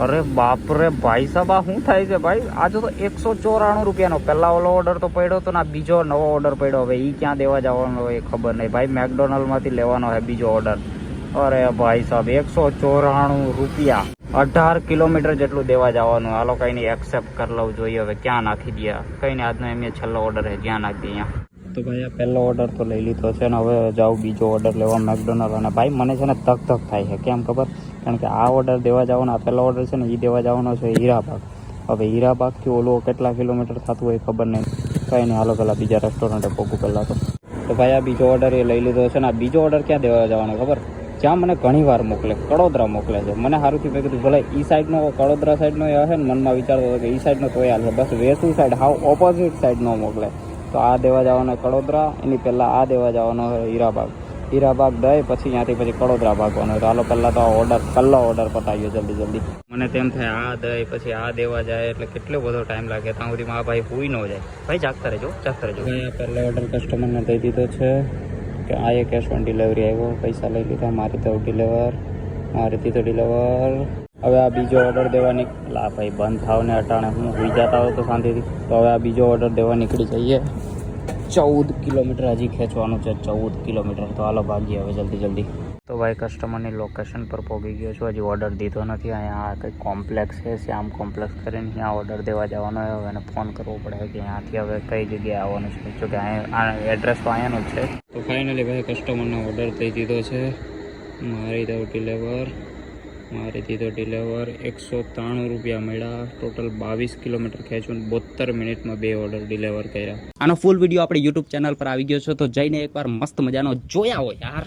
અરે બાપ રે ભાઈ સાહેબ, આ શું થાય છે ભાઈ? આજે તો 194 રૂપિયાનો. પહેલા ઓલો ઓર્ડર તો પડ્યો હતો ને, બીજો નવો ઓર્ડર પડ્યો. હવે એ ક્યાં દેવા જવાનો હોય ખબર નહીં ભાઈ. મેકડોનલ્ડમાંથી લેવાનો છે બીજો ઓર્ડર. અરે ભાઈ સાહેબ, 194 રૂપિયા, 18 કિલોમીટર જેટલું દેવા જવાનું. હાલો કઈ નહીં, એક્સેપ્ટ કરી લઉં. જોઈએ હવે ક્યાં નાખી દે. કઈ નહીં, આજનો એમ છેલ્લો ઓર્ડર છે, જ્યાં નાખી દે અહીંયા. તો ભાઈ આ પહેલો ઓર્ડર તો લઈ લીધો છે ને, હવે જાઉં બીજો ઓર્ડર લેવા મેકડોનલ્ડ. અને ભાઈ મને છે ને ધક થાય છે. કેમ ખબર? કારણ કે આ ઓર્ડર દેવા જવાનો, આ પહેલો ઓર્ડર છે ને એ દેવા જવાનો છે હીરાબાગ. હવે હીરાબાગથી ઓલો કેટલા કિલોમીટર થતું હોય ખબર નહીં. કંઈ નહીં, હાલો પહેલાં બીજા રેસ્ટોરન્ટે પહોંચું પહેલાં તો ભાઈ આ બીજો ઓર્ડર એ લઈ લીધો છે ને. આ બીજો ઓર્ડર ક્યાં દેવા જવાનો ખબર? જ્યાં મને ઘણી વાર મોકલે, કડોદરા મોકલે છે. મને સારુંથી મેં કીધું ભલે એ સાઈડનો, કડોદરા સાઈડનો એ હશે ને, મનમાં વિચારતો હતો કે એ સાઈડનો તોય હાલ છે. બસ વેસુ સાઈડ હાવ ઓપોઝિટ સાઈડનો મોકલે. તો આ દેવા જવાનો કડોદરા, એની પહેલાં આ દેવા જવાનો હોય હીરાબાગ. હીરાબાગ દઈ પછી ત્યાંથી પછી કડોદરા ભાગવાનો. તો હાલો પહેલાં તો આ પહેલો ઓર્ડર પતાવ્યો જલ્દી. મને તેમ થાય આ દઈ પછી આ દેવા જાય એટલે કેટલો બધો ટાઈમ લાગે. ત્યાં સુધી મારા ભાઈ હુઈ ન જાય. ભાઈ જાગતા રહેજો. પહેલો ઓર્ડર કસ્ટમરને દઈ દીધો છે કે આ એ કેશ ઓન ડિલિવરી આવ્યો. પૈસા લઈ લીધા, મારીથી તો ડિલિવર. હવે આ બીજો ઓર્ડર દેવા લા ભાઈ બંધ થાવ ને અટાણે હું હોઈ જતા હોય તો શાંતિથી. તો હવે આ બીજો ઓર્ડર દેવા નીકળી જઈએ. 14 કિલોમીટર હજી ખેંચવાનું છે, 14 કિલોમીટર. તો હાલો ભાગીએ હવે જલ્દી. તો ભાઈ કસ્ટમરની લોકેશન પર પહોંચી ગયો છું. હજી ઓર્ડર દીધો નથી. અહીંયા કંઈક કોમ્પ્લેક્સ છે, શ્યામ કોમ્પ્લેક્સ કરીને ત્યાં ઓર્ડર દેવા જવાનો હોય. હવે એને ફોન કરવો પડે કે ત્યાંથી હવે કઈ જગ્યાએ આવવાનું છે. જોકે આ એડ્રેસ તો અહીંયાનું જ છે. તો ફાઇનલી ભાઈ કસ્ટમરનો ઓર્ડર દઈ દીધો છે. મારી દીધો ડિલિવર 193 રૂપિયા મળ્યા. ટોટલ 22 કિલોમીટર ખેંચું, 72 મિનિટમાં 2 ઓર્ડર ડિલિવર કર્યા. આનો ફૂલ વિડીયો આપણી યુટ્યુબ ચેનલ પર આવી ગયો છે, તો જઈને એકવાર મસ્ત મજાનો જોયા હોય યાર.